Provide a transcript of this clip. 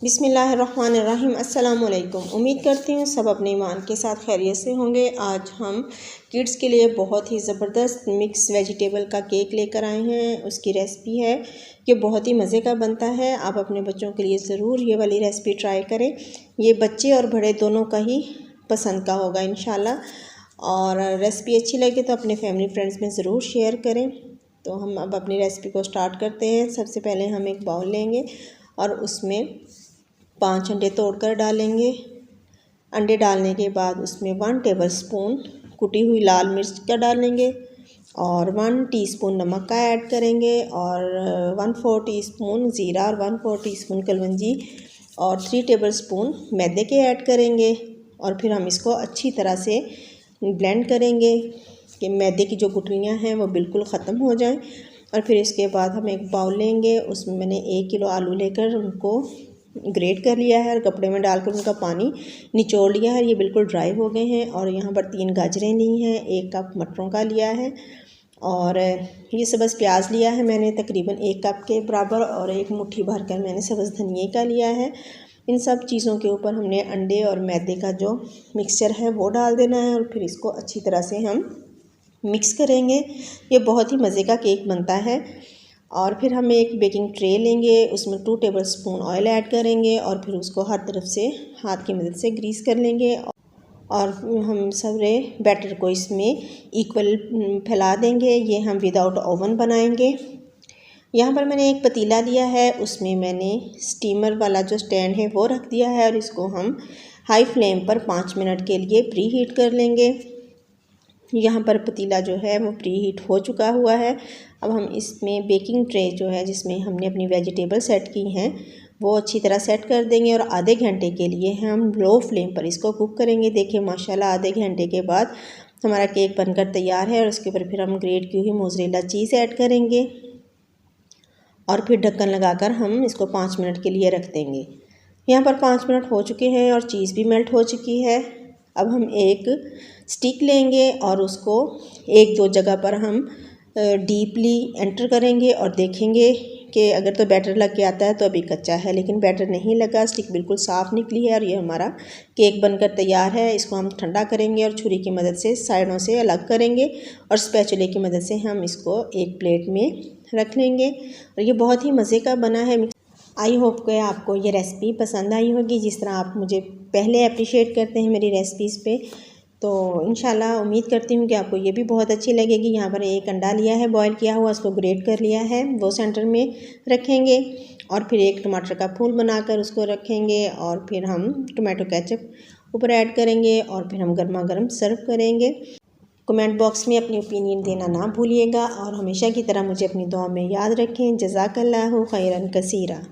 बिस्मिल्लाहिर्रहमानिर्रहीम। अस्सलामुअलैकुम। उम्मीद करती हूँ सब अपने ईमान के साथ खैरियत से होंगे। आज हम किड्स के लिए बहुत ही ज़बरदस्त मिक्स वेजिटेबल का केक लेकर आए हैं। उसकी रेसिपी है कि बहुत ही मज़े का बनता है। आप अपने बच्चों के लिए ज़रूर ये वाली रेसिपी ट्राई करें। ये बच्चे और बड़े दोनों का ही पसंद का होगा इंशाल्लाह। और रेसिपी अच्छी लगे तो अपने फैमिली फ्रेंड्स में ज़रूर शेयर करें। तो हम अब अपनी रेसिपी को स्टार्ट करते हैं। सबसे पहले हम एक बाउल लेंगे और उसमें 5 अंडे तोड़कर डालेंगे। अंडे डालने के बाद उसमें 1 टेबलस्पून कुटी हुई लाल मिर्च का डालेंगे और 1 टीस्पून नमक का ऐड करेंगे और 1/4 टीस्पून ज़ीरा और 1/4 टीस्पून कलवंजी और 3 टेबलस्पून मैदे के ऐड करेंगे। और फिर हम इसको अच्छी तरह से ब्लेंड करेंगे कि मैदे की जो गुठलियाँ हैं वो बिल्कुल ख़त्म हो जाएं। और फिर इसके बाद हम एक बाउल लेंगे, उसमें मैंने 1 किलो आलू लेकर उनको ग्रेट कर लिया है और कपड़े में डालकर उनका पानी निचोड़ लिया है। ये बिल्कुल ड्राई हो गए हैं। और यहाँ पर 3 गाजरें ली हैं, 1 कप मटरों का लिया है और ये सब्ज़ प्याज लिया है मैंने तकरीबन 1 कप के बराबर और 1 मुट्ठी भर कर मैंने सब्ज़ धनिए का लिया है। इन सब चीज़ों के ऊपर हमने अंडे और मैदे का जो मिक्सचर है वो डाल देना है और फिर इसको अच्छी तरह से हम मिक्स करेंगे। ये बहुत ही मज़े का केक बनता है। और फिर हम एक बेकिंग ट्रे लेंगे, उसमें 2 टेबलस्पून ऑयल ऐड करेंगे और फिर उसको हर तरफ से हाथ की मदद से ग्रीस कर लेंगे और हम सारे बैटर को इसमें इक्वल फैला देंगे। ये हम विदाउट ओवन बनाएंगे। यहाँ पर मैंने एक पतीला लिया है, उसमें मैंने स्टीमर वाला जो स्टैंड है वो रख दिया है और इसको हम हाई फ्लेम पर 5 मिनट के लिए प्री हीट कर लेंगे। यहाँ पर पतीला जो है वो प्री हीट हो चुका हुआ है। अब हम इसमें बेकिंग ट्रे जो है जिसमें हमने अपनी वेजिटेबल सेट की हैं वो अच्छी तरह सेट कर देंगे और आधे घंटे के लिए हम लो फ्लेम पर इसको कुक करेंगे। देखिए माशाल्लाह आधे घंटे के बाद हमारा केक बनकर तैयार है। और उसके ऊपर फिर हम ग्रेट की हुई मोज़रेला चीज़ ऐड करेंगे और फिर ढक्कन लगाकर हम इसको 5 मिनट के लिए रख देंगे। यहाँ पर 5 मिनट हो चुके हैं और चीज़ भी मेल्ट हो चुकी है। अब हम एक स्टिक लेंगे और उसको 1-2 जगह पर हम डीपली एंटर करेंगे और देखेंगे कि अगर तो बैटर लग के आता है तो अभी कच्चा है, लेकिन बैटर नहीं लगा, स्टिक बिल्कुल साफ़ निकली है और ये हमारा केक बनकर तैयार है। इसको हम ठंडा करेंगे और छुरी की मदद से साइडों से अलग करेंगे और स्पैचुले की मदद से हम इसको एक प्लेट में रख लेंगे। और ये बहुत ही मज़े का बना है। आई होप कि आपको ये रेसिपी पसंद आई होगी, जिस तरह आप मुझे पहले अप्रिशिएट करते हैं मेरी रेसिपीज़ पे। तो इंशाल्लाह उम्मीद करती हूँ कि आपको ये भी बहुत अच्छी लगेगी। यहाँ पर 1 अंडा लिया है बॉईल किया हुआ, उसको ग्रेट कर लिया है, वो सेंटर में रखेंगे और फिर 1 टमाटर का फूल बनाकर उसको रखेंगे और फिर हम टोमेटो केचप ऊपर ऐड करेंगे और फिर हम गर्मा गर्म सर्व करेंगे। कमेंट बॉक्स में अपनी ओपिनियन देना ना भूलिएगा और हमेशा की तरह मुझे अपनी दुआ में याद रखें। जज़ाकल्लाहु खैरन कसीरा।